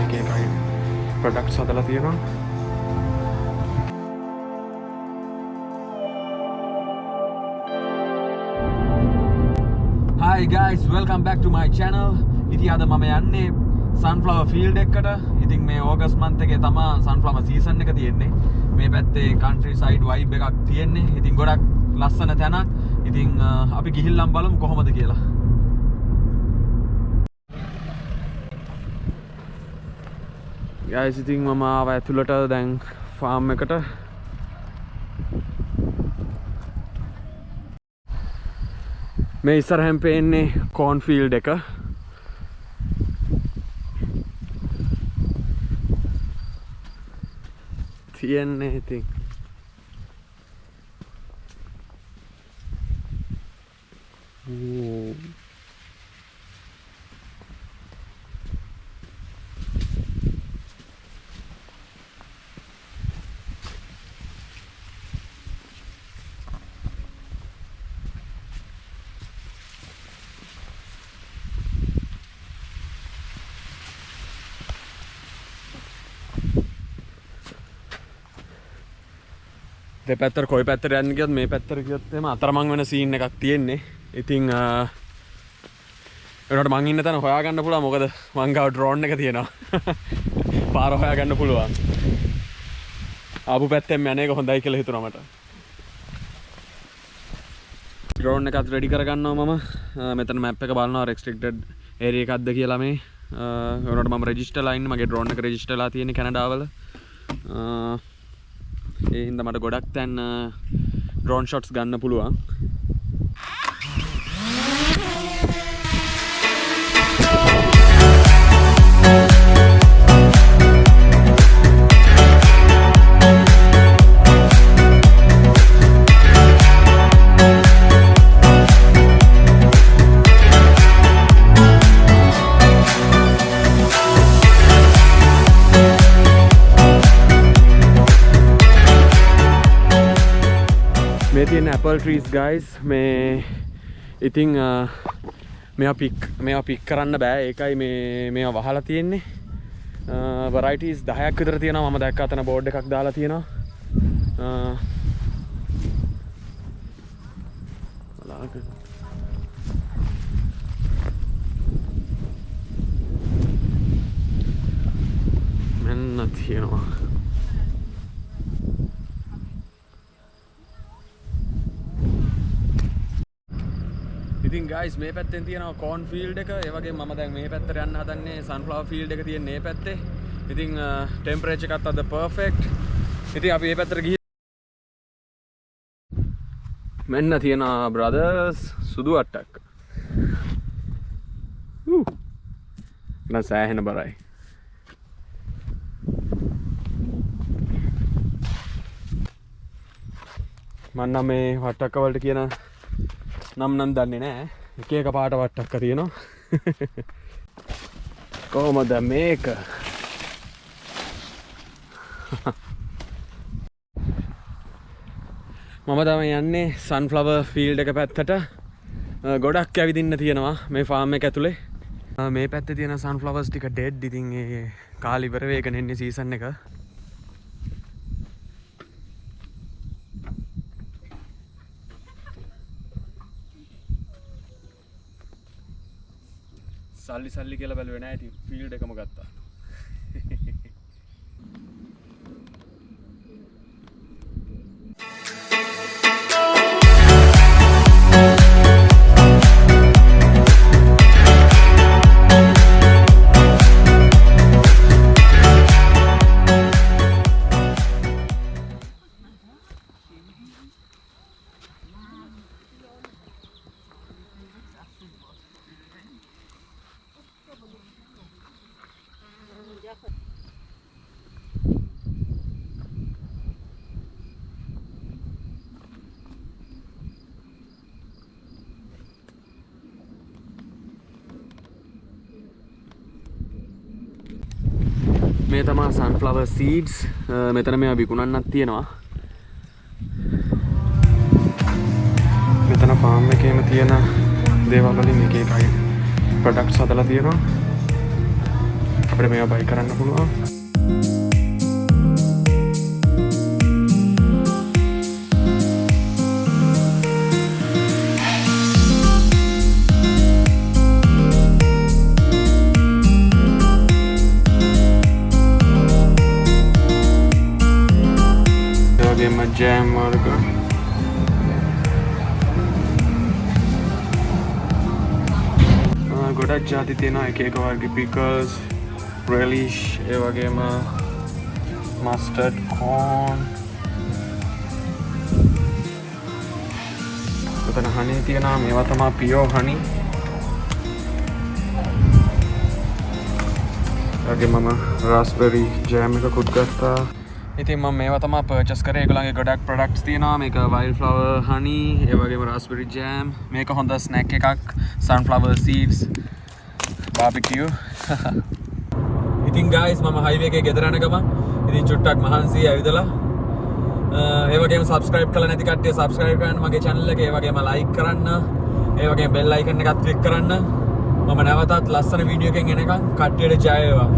එක එකයි ප්‍රොඩක්ට්ස් හදලා තියෙනවා. Hi guys, welcome back to my channel. ඉතින් අද මම යන්නේ sunflower field එකකට. ඉතින් මේ August month එකේ තමයි sunflower season එක තියෙන්නේ. මේ පැත්තේ country side vibe එකක් තියෙන්නේ. ඉතින් ගොඩක් ලස්සන තැනක්. ඉතින් අපි ගිහිල්ලාම බලමු කොහොමද කියලා. Guys, ඉතින් මම ආව ඇතුළට දැන් farm එකට. මේ ඉස්සරහෙන් පේන්නේ corn field එක. තියෙන්නේ ඉතින් දෙපැත්තට කොයි පැත්තට යන්න ගියත් මේ පැත්තට ගියොත් එම අතරමං වෙන සීන් එකක් තියෙන්නේ. ඉතින් ඒකට මං ඉන්න තැන හොයාගන්න පුළුවන් මොකද මං ගාව ඩ්‍රෝන් එක තියෙනවා. පාර හොයාගන්න පුළුවන්. ආපු පැත්තෙන් යන එක හොඳයි කියලා හිතුණා මට. ඩ්‍රෝන් එකත් රෙඩි කරගන්නවා මම. මෙතන මැප් එක බලනවා රෙස්ට්‍රික්ටඩ් ඒරියා එකක්ද කියලා මේ. ඒකට මම රෙජිස්ටර්ලා ඉන්නේ. මගේ ඩ්‍රෝන් එක රෙජිස්ටර්ලා තියෙන්නේ කැනඩාවල. ඒ හින්දා මට ගොඩක් තැන් ඩ්‍රෝන් ෂොට්ස් ගන්න පුළුවන්. මේ තියෙන apple trees guys මේ ඉතින් මේවා පික් කරන්න බෑ ඒකයි මේවා වහලා තියෙන්නේ varieties 10ක් විතර තියෙනවා මම දැක්ක අතන බෝඩ් එකක් දාලා තියෙනවා මෙන්න තියෙනවා ඉතින් guys මේ පැත්තෙන් තියෙනවා corn field එක. ඒ වගේම මම දැන් මේ පැත්තට යන්න හදන්නේ sunflower field එක තියෙන මේ පැත්තේ. ඉතින් temperature එකත් අද perfect. ඉතින් අපි මේ පැත්තට ගිහින් මෙන්න තියෙනවා brothers සුදු අට්ටක්. නම් සෑහෙන බරයි. මම නම් මේ වට්ටක්ක වලට කියන නම් දන්නේ නෑ එක එක පාට වට්ටක්ක තියෙනවා කොහොමද මේක මම තමයි යන්නේ sunflower field එක පැත්තට ගොඩක් ඇවිදින්න තියෙනවා මේ farm එක ඇතුලේ මේ පැත්තේ තියෙන sunflowers ටික dead ඉතින් ඒ කාලේ ඉවර වෙගෙන ඉන්නේ season එක සල්ලි කියලා බැලුවේ නැහැ ඉතින් ෆීල්ඩ් එකම ගත්තා. මේ තමයි sunflower seeds මෙතන මේවා විකුණන්නත් තියෙනවා මෙතන farm එකේම තියෙන දේවල් වලින් එක එකයි products හදලා තියෙනවා අපිට මේවා බයි කරන්න පුළුවන්. Jam වර්ග ගොඩක් ජාති තියෙනවා එක එක වර්ග pickles, relish, ඒ වගේම mustard, corn. ඔතන honey තියෙනවා. මේවා තමයි pure honey. වගේ මම raspberry jam එකකුත් ගත්තා. ඉතින් මම මේවා තමයි පර්චේස් කරේ. ඒගොල්ලන්ගේ ගොඩක් ප්‍රොඩක්ට්ස් තියෙනවා. මේක wildflower honey, ඒ වගේම raspberry jam. මේක හොඳ ස්නැක් එකක්. sunflower seeds, barbecue. ඉතින් guys මම highway එකේ ගෙදර යන ගමන් ඉතින් චුට්ටක් මහන්සියි ඇවිදලා ඒ වගේම subscribe කරලා නැති කට්ටිය subscribe කරන්න මගේ channel එක. ඒ වගේම like කරන්න. ඒ වගේම bell icon එකත් click කරන්න. මම නැවතත් ලස්සන වීඩියෝ එකකින් එනකම් කට්ටියට ජය වේවා.